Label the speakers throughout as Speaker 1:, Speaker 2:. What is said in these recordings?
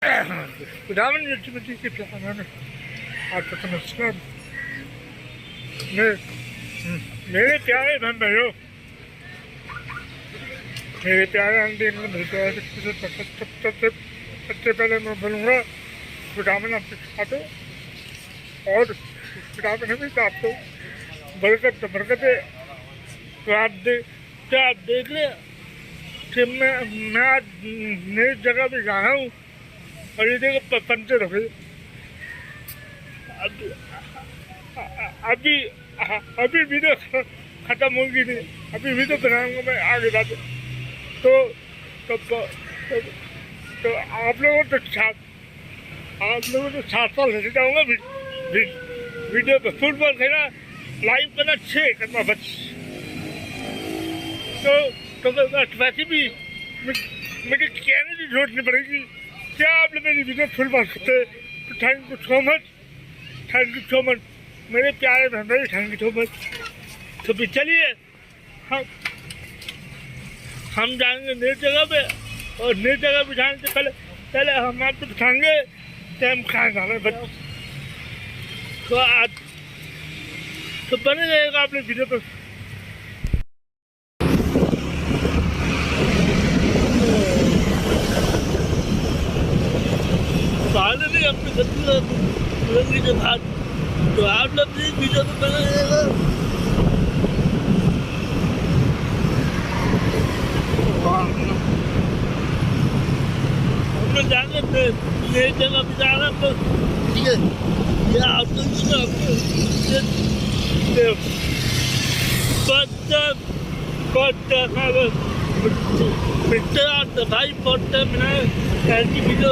Speaker 1: Goedavond, jullie आपको नमस्कार। मेरे प्यारे बहन भाइयों, मेरे प्यारे आंटी मेरे प्यारे सबसे पहले मैं बोलूँगा विटामिन आपके खाते और विटामिन भी आपको बरकत बरकत है। तो आप देख ले कि मैं आज नई जगह पे जा रहा हूँ और ये देखो पंचर हो गई। अभी वीडियो ख़त्म होगी नहीं, अभी वीडियो बनाऊंगा मैं आगे बात। तो आप लोगों तो साथ लेके जाऊँगा वीडियो पे फुल पर थे ना, लाइव करना छः करना बस। तो वैसे भी मुझे कहने की जरूरत नहीं पड़ेगी क्या आप लोग मेरी वीडियो फुल पर सकते। तो थैंक यू सो मच मेरे प्यारे बहन भाई, थैंक यू सो मच। तो फिर चलिए हम जाएंगे नई जगह पे और नई जगह बिठाने से पहले हम आपको दिखाएंगे टाइम कहाँ जाना है। तो आज तो बने रहेगा आपने वीडियो पर। फाइनली अपनी गति के बाद तो आप लोग भी वीडियो में बना रहेगा। हम लोग जाएंगे नई जगह पे जाना तो ठीक है। ये आप लोग भाई पढ़ते मैंने ऐसी वीडियो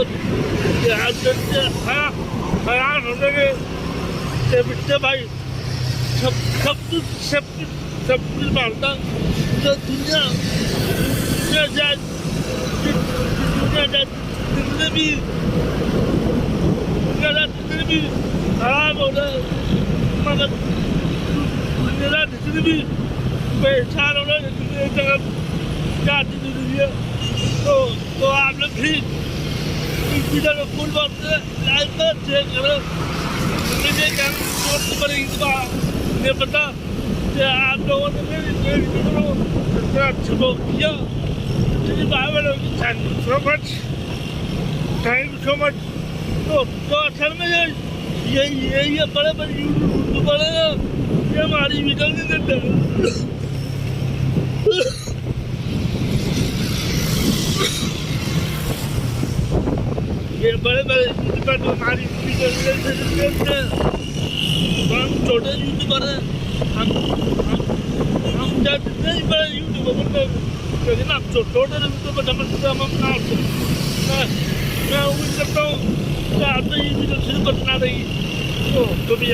Speaker 1: हैरान हो गए बिट्टे भाई। सब कुछ मानता जो दुनिया जितने भी खराब हो रहा है, मगर मेरा जितने भी परेशान हो रहा है जितनी जगह जाती जरूरी है। तो आप लोग भी इस वीडियो को फुल बात लाइक करो, शेयर करो। मुझे नहीं पता कि आप लोगों ने मेरी वीडियो को अच्छा किया। Thank you so much. तो असल में ये बड़े यूट्यूबर है ना, ये हमारी वीडियो नहीं देते। ये बड़े यूट्यूबर जो हमारी वीडियो देते हैं, हम छोटे यूट्यूबर हैं। हम जितने ही बड़े यूट्यूबर बनते लेकिन आप छोटे यूट्यूबर समझते हम अपना। मैं उम्मीद करता हूँ कि आपने ये वीडियो शुरू पर बना रही तो भी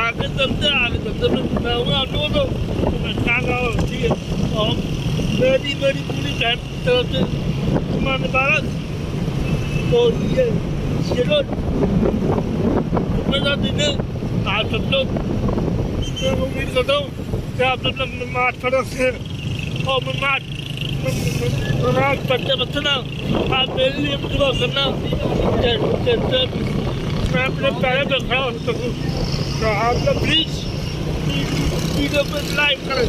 Speaker 1: आगे चलते मैं हूँ आप लोगों को मैं चाहूँगा ठीक है। और मेरी पूरी बहन तरफ से तुम्हारे भारत तो ये दिन आप सब लोग मैं उम्मीद करता हूँ कि आप सब लोग नमाज पढ़ो से और नमाज पढ़ते ना आप मेरे लिए दुआ करना मैं अपने पैरों पर खड़ा हो सकूँ। तो आप लोग प्लीज़ वीडियो पर लाइक करें।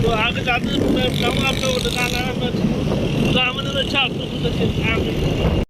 Speaker 1: तो आगे जाते मैं बताऊँगा आप लोगों को बताना है। मैं अच्छा आप लोग